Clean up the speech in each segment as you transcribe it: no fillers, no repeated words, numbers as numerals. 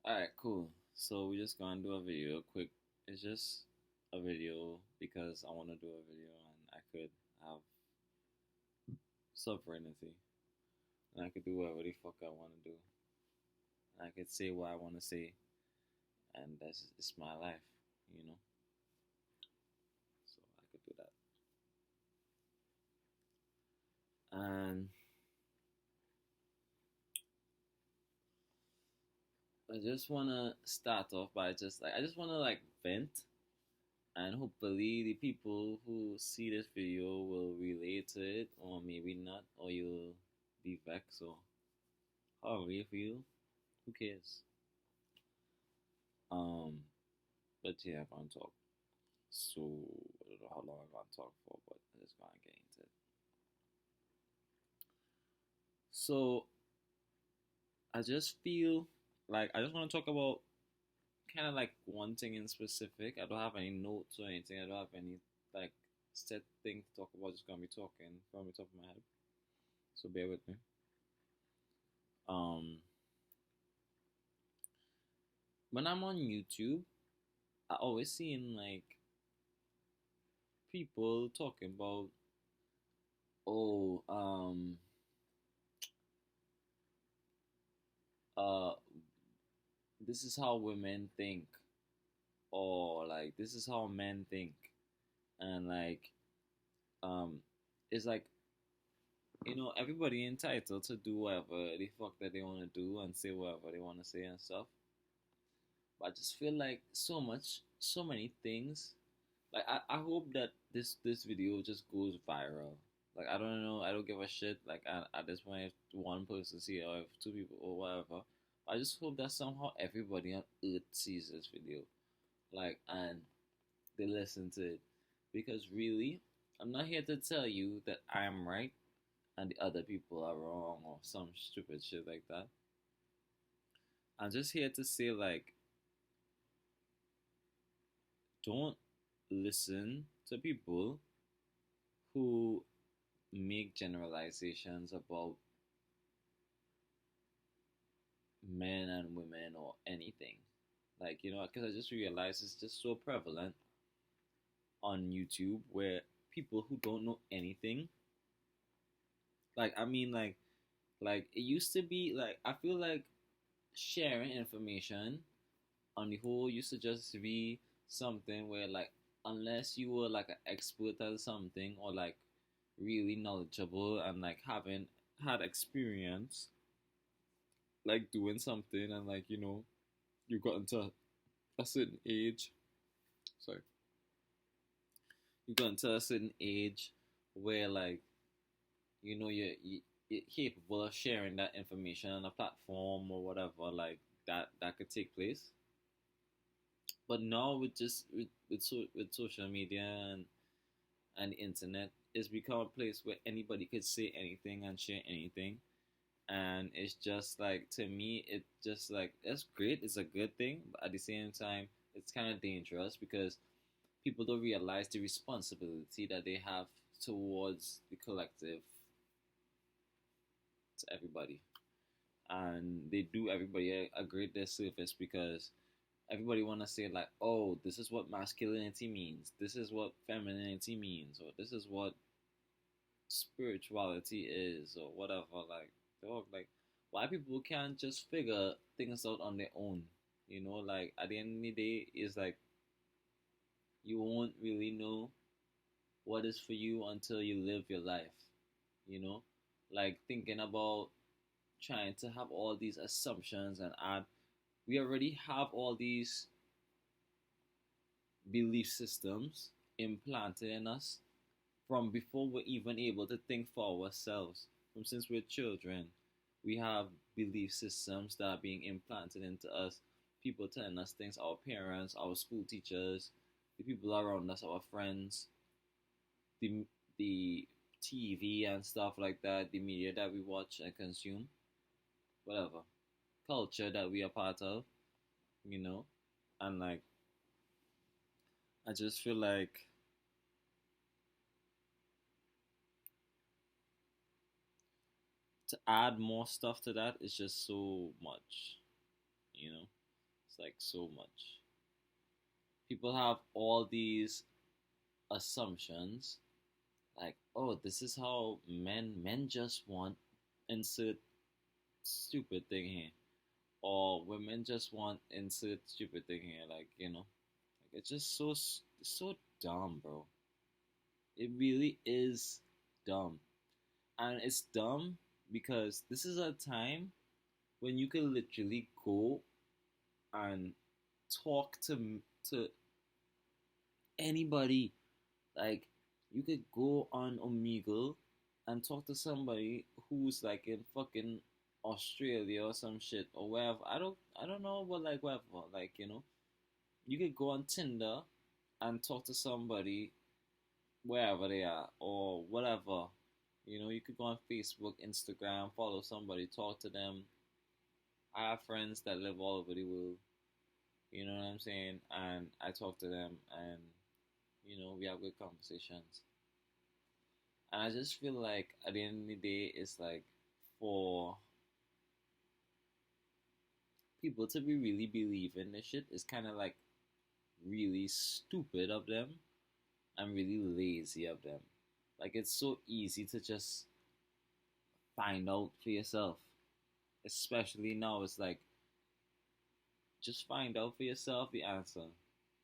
Alright, cool. So we're just gonna do a video quick. It's just a video because I wanna do a video and I could have sovereignty and I could do whatever the fuck I wanna do. And I could say what I wanna say and that's it's my life, you know? So I could do that. And I just wanna start off by I just wanna vent and hopefully the people who see this video will relate to it or maybe not or you'll be vexed or however you feel, who cares. um but yeah, I'm gonna talk. So I don't know how long I'm gonna talk for, but I'm just gonna get into it. So I just feel like I just want to talk about kind of like one thing in specific. I don't have any notes or anything. I don't have any like set thing to talk about. Just gonna be talking from the top of my head. So bear with me. Um, when I'm on YouTube, I always seeing like people talking about, oh, uh, this is how women think, or like this is how men think, and um, it's like everybody entitled to do whatever the fuck that they want to do and say whatever they want to say and stuff. But I just feel like so many things. Like I hope that this video just goes viral. Like I don't know, I don't give a shit. Like at this point, if one person see it or if two people or whatever, I just hope that somehow everybody on earth sees this video, like and they listen to it, because really, I'm not here to tell you that I'm right and the other people are wrong or some stupid shit like that. I'm just here to say like, don't listen to people who make generalizations about men and women or anything. Like, because I just realized it's just so prevalent on YouTube where people who don't know anything, like it used to be like, I feel like sharing information on the whole used to just be something where like, unless you were like an expert at something or like really knowledgeable and like having had experience like doing something and like you got into a certain age, sorry, you got into a certain age where like you're capable of sharing that information on a platform or whatever, like that could take place. But now with just with social media and the internet, it's become a place where anybody could say anything and share anything. And it's just like, to me, it just like, it's great, it's a good thing, but at the same time it's kind of dangerous because people don't realize the responsibility that they have towards the collective, to everybody. And they do everybody a great disservice because everybody want to say like, oh, this is what masculinity means, this is what femininity means, or this is what spirituality is, or whatever. Like, dog, like, why people can't just figure things out on their own? Like at the end of the day, it's like you won't really know what is for you until you live your life. You know, like thinking about trying to have all these assumptions and add. We already have all these belief systems implanted in us from before we're even able to think for ourselves. From since we're children, we have belief systems that are being implanted into us. People telling us things, our parents, our school teachers, the people around us, our friends, the TV and stuff like that, the media that we watch and consume, whatever, culture that we are part of, you know, and like, I just feel like to add more stuff to that is just so much, you know. It's like so much. People have all these assumptions like, oh, this is how men just want insert stupid thing here, or women just want insert stupid thing here. Like, like it's just so dumb, bro. It really is dumb, and it's dumb because this is a time when you can literally go and talk to anybody. Like, you could go on Omegle and talk to somebody who's like in fucking Australia or some shit or wherever. I don't know, but like wherever. Like, you could go on Tinder and talk to somebody wherever they are or whatever. You could go on Facebook, Instagram, follow somebody, talk to them. I have friends that live all over the world. You know what I'm saying? And I talk to them, and we have good conversations. And I just feel like at the end of the day, it's like for people to be really believing this shit is kind of like really stupid of them and really lazy of them. Like, it's so easy to just find out for yourself, especially now. It's like, just find out for yourself the answer.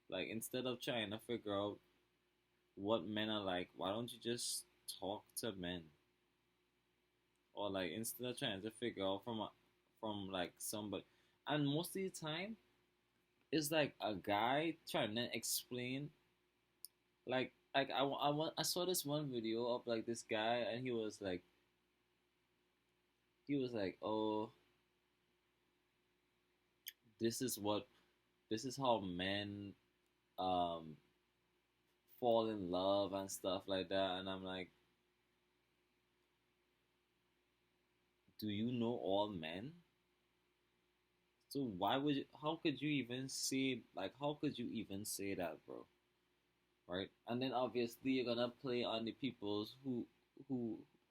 Like, instead of trying to figure out what men are like, why don't you just talk to men? Or like, instead of trying to figure out from like somebody, and most of the time it's like a guy trying to explain, I saw this one video of like this guy, and he was like, oh, this is what this is how men um fall in love and stuff like that. And I'm like, do you know all men? So why would you, how could you even say that, bro? Right? And then obviously you're gonna play on the peoples who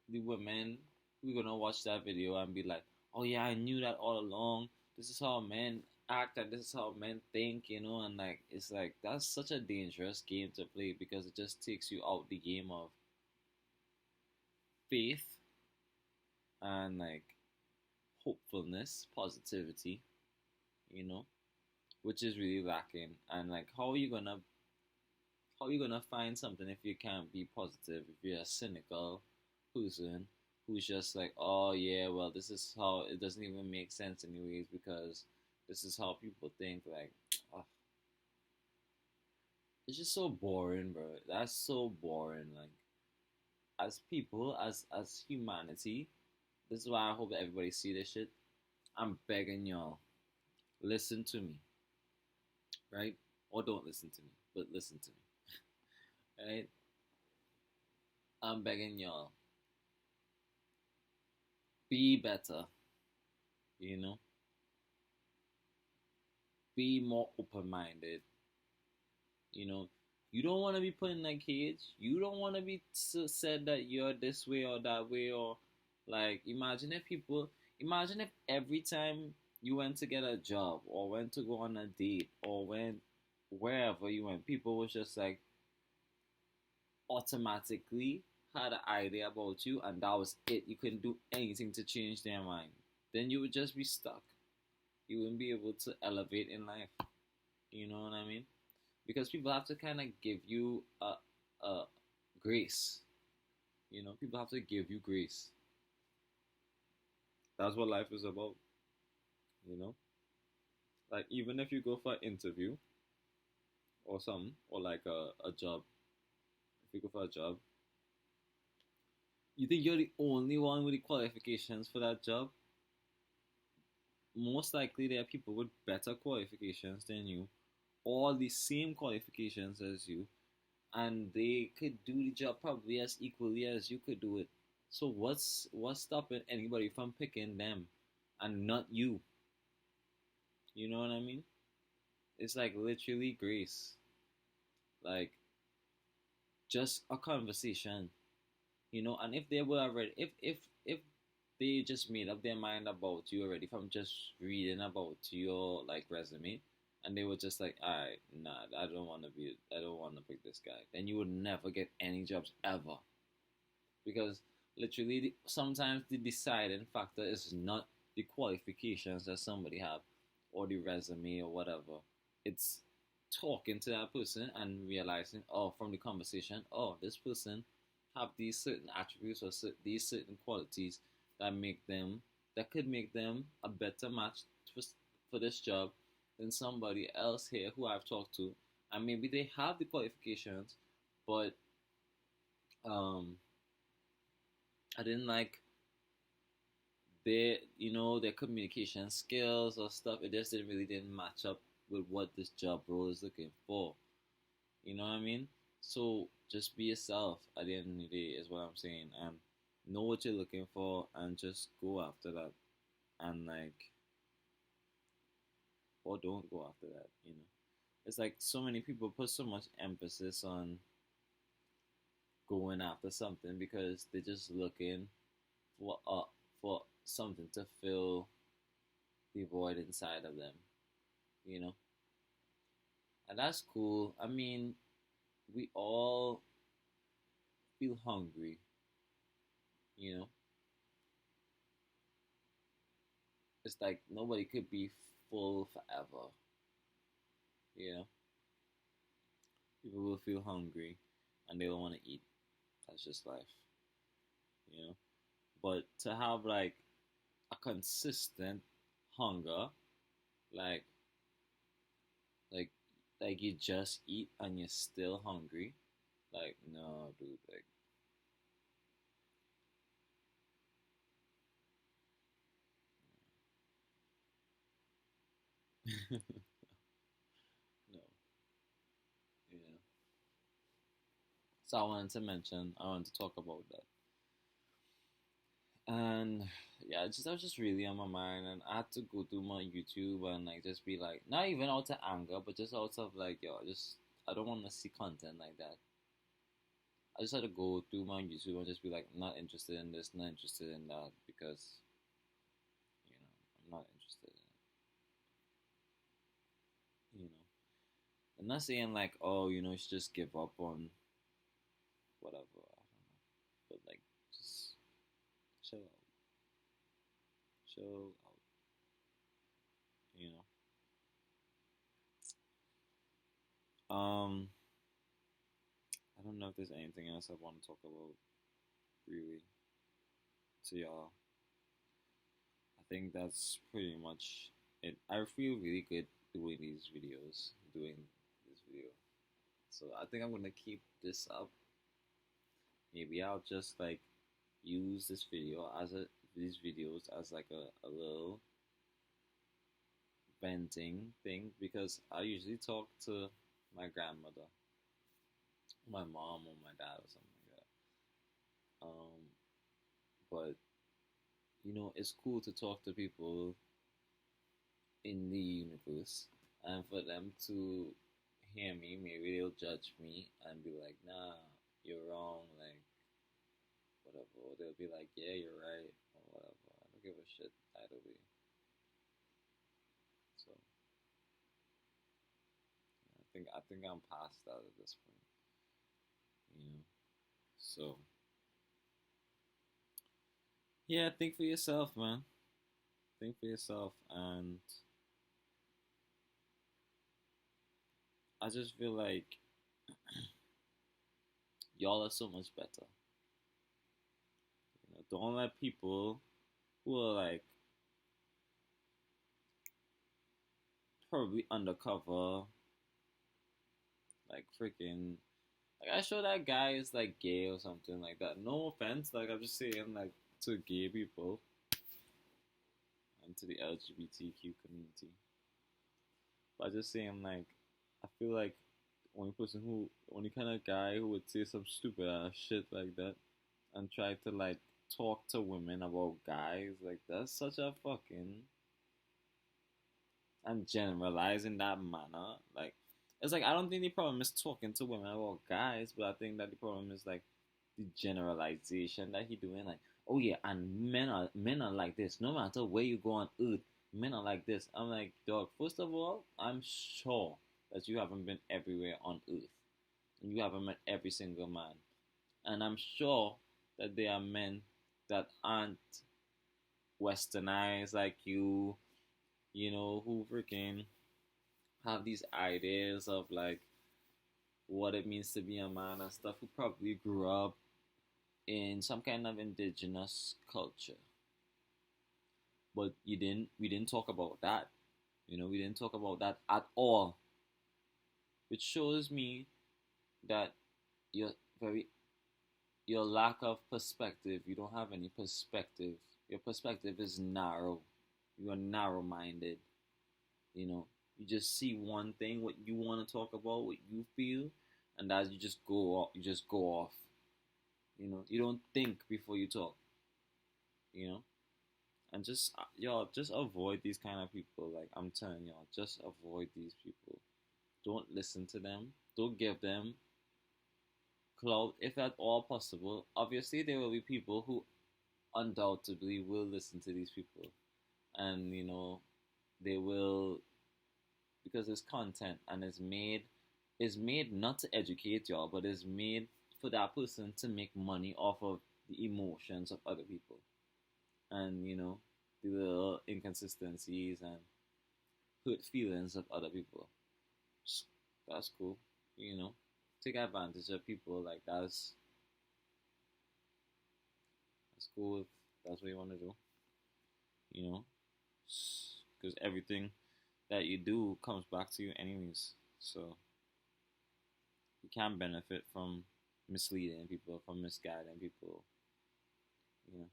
the women who gonna watch that video and be like, oh yeah, I knew that all along. This is how men act, and this is how men think, and like it's like that's such a dangerous game to play because it just takes you out the game of faith and like hopefulness, positivity, you know, which is really lacking. And like, how are you gonna find something if you can't be positive? If you're a cynical person who's just like, oh yeah, well, this is how it doesn't even make sense anyways because this is how people think. Like, ugh, it's just so boring, bro. That's so boring. Like, as people, as humanity, this is why I hope that everybody see this shit. I'm begging y'all, listen to me, right? Or don't listen to me, but listen to me, right? I'm begging y'all, be better, you know? Be more open minded, you know? You don't want to be put in a cage. You don't want to be said that you're this way or that way, or like, imagine if every time you went to get a job or went to go on a date or went wherever you went, people was just like automatically had an idea about you, and that was it. You couldn't do anything to change their mind. Then you would just be stuck. You wouldn't be able to elevate in life. You know what I mean? Because people have to kind of give you a grace. People have to give you grace. That's what life is about. You know, like even if you go for an interview or something, or like a job, if you go for a job, you think you're the only one with the qualifications for that job. Most likely, there are people with better qualifications than you, all the same qualifications as you, and they could do the job probably as equally as you could do it. So what's stopping anybody from picking them and not you? You know what I mean? It's like literally grace. Like, just a conversation. And if they were already if they just made up their mind about you already from just reading about your like resume, and they were just like, all right, nah, I don't want to pick this guy. Then you would never get any jobs ever, because literally sometimes the deciding factor is not the qualifications that somebody have or the resume or whatever. It's talking to that person and realizing, oh, from the conversation, oh, this person have these certain attributes or these certain qualities that make them that could make them a better match for, for this job than somebody else here who I've talked to, and maybe they have the qualifications, but um, I didn't like their communication skills or stuff. It just didn't match up with what this job role is looking for. You know what I mean? So just be yourself at the end of the day is what I'm saying, and know what you're looking for and just go after that, and like, or don't go after that. It's like so many people put so much emphasis on going after something because they're just looking for something to fill the void inside of them, you know. And that's cool. I mean, we all feel hungry, you know. It's like nobody could be full forever, you know. People will feel hungry and they don't want to eat. That's just life, you know. But to have like a consistent hunger, like like like you just eat and you're still hungry, like no, dude, like no, you know. So I wanted to talk about that. And yeah, that was just really on my mind, and I had to go through my YouTube and like just be like, not even out of anger, but just out of like, yo, just I don't want to see content like that. I just had to go through my YouTube and just be like, not interested in this, not interested in that, because I'm not interested in it. I'm not saying like, oh, you should just give up on whatever. I don't know, but like, just chill out, chill out. You know. I don't know if there's anything else I want to talk about really to y'all. I think that's pretty much it. I feel really good doing this video. So I think I'm gonna keep this up. Maybe I'll just like use these videos as like a little venting thing, because I usually talk to my grandmother, my mom, or my dad, or something like that. But it's cool to talk to people in the universe, and for them to hear me, maybe they'll judge me and be like, "Nah, you're wrong," like whatever. Or they'll be like, "Yeah, you're right," or whatever. I don't give a shit either way. So I think I'm past that at this point. You know. So yeah, think for yourself, man. Think for yourself, and I just feel like y'all are so much better. Don't let people who are like probably undercover, like freaking. Like I sure that guy is like gay or something like that. No offense, like I'm just saying like to gay people and to the LGBTQ community. But I'm just saying like I feel like only kind of guy who would say some stupid ass shit like that and try to like talk to women about guys, like that's such a fucking, I'm generalizing that manner. Like, it's like I don't think the problem is talking to women about guys, but I think that the problem is like the generalization that he doing. Like, oh yeah, and men are like this. No matter where you go on earth, men are like this. I'm like, dog. First of all, I'm sure that you haven't been everywhere on earth, and you haven't met every single man. And I'm sure that there are men that aren't westernized like you know, who freaking have these ideas of like what it means to be a man and stuff, who probably grew up in some kind of indigenous culture. But we didn't talk about that. You know, we didn't talk about that at all. Which shows me that you're very your lack of perspective. You don't have any perspective. Your perspective is narrow. You are narrow minded. You know, you just see one thing, what you want to talk about, what you feel, and as you just go off, you just go off. You know, you don't think before you talk. You know, and just y'all just avoid these kind of people. Like I'm telling y'all, just avoid these people. Don't listen to them. Don't give them clout if at all possible. Obviously, there will be people who undoubtedly will listen to these people, and you know they will, because it's content and it's made not to educate y'all, but it's made for that person to make money off of the emotions of other people, and you know the little inconsistencies and hurt feelings of other people. That's cool, you know. Take advantage of people like that's cool if that's what you want to do, you know, because everything that you do comes back to you anyways. So you can benefit from misleading people, from misguiding people, you know.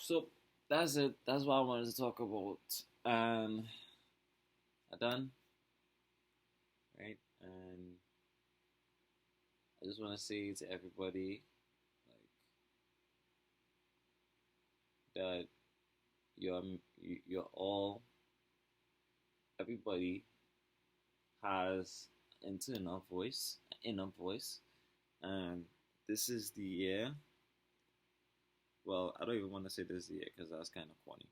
So that's it. That's what I wanted to talk about. And I done, right? And I just want to say to everybody, like, that you're you're all everybody has internal voice, inner voice, and this is the year. Well, I don't even want to say this year because that's kind of corny.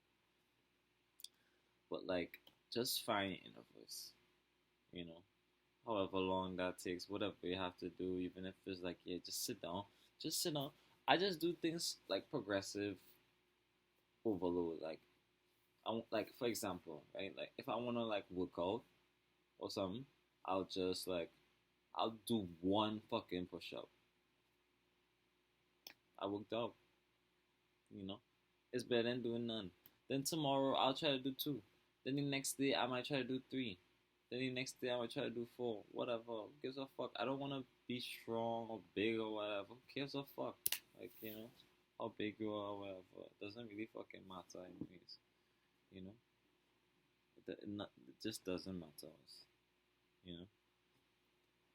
But like, just find your inner voice. You know, however long that takes, whatever you have to do, even if it's like, yeah, just sit down, just sit down. I just do things like progressive overload. Like, like for example, right? Like if I wanna like work out or something, I'll just like I'll do one fucking push up. I worked out, you know. It's better than doing none. Then tomorrow I'll try to do two. Then the next day I might try to do three. Then the next day I might try to do four. Whatever. Who gives a fuck? I don't wanna be strong or big or whatever. Who gives a fuck? Like, you know, how big you are or whatever. It doesn't really fucking matter anyways. You know? It just doesn't matter. You know?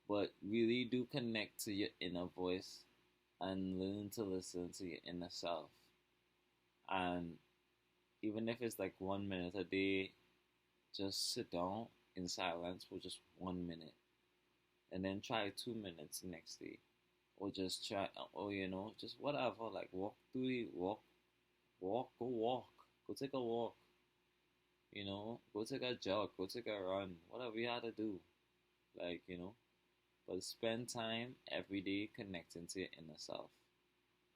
But really do connect to your inner voice and learn to listen to your inner self. And even if it's like 1 minute a day, just sit down in silence for just 1 minute, and then try 2 minutes the next day, or just try, or you know, just whatever. Like walk, go take a walk. You know, go take a jog, go take a run, whatever you had to do. Like, you know, but spend time every day connecting to your inner self.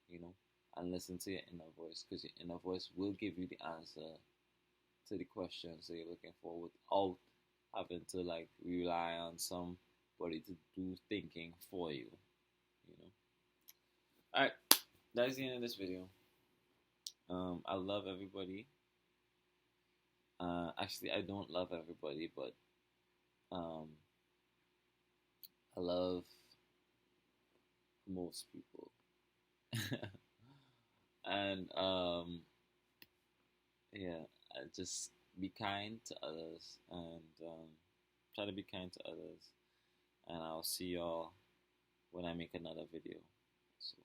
You know, and listen to your inner voice, because your inner voice will give you the answer to the questions that you're looking for without having to like rely on somebody to do thinking for you. You know. All right, that's the end of this video. I love everybody. Actually, I don't love everybody, but um, I love most people. And yeah, just be kind to others, and try to be kind to others. And I'll see y'all when I make another video. So.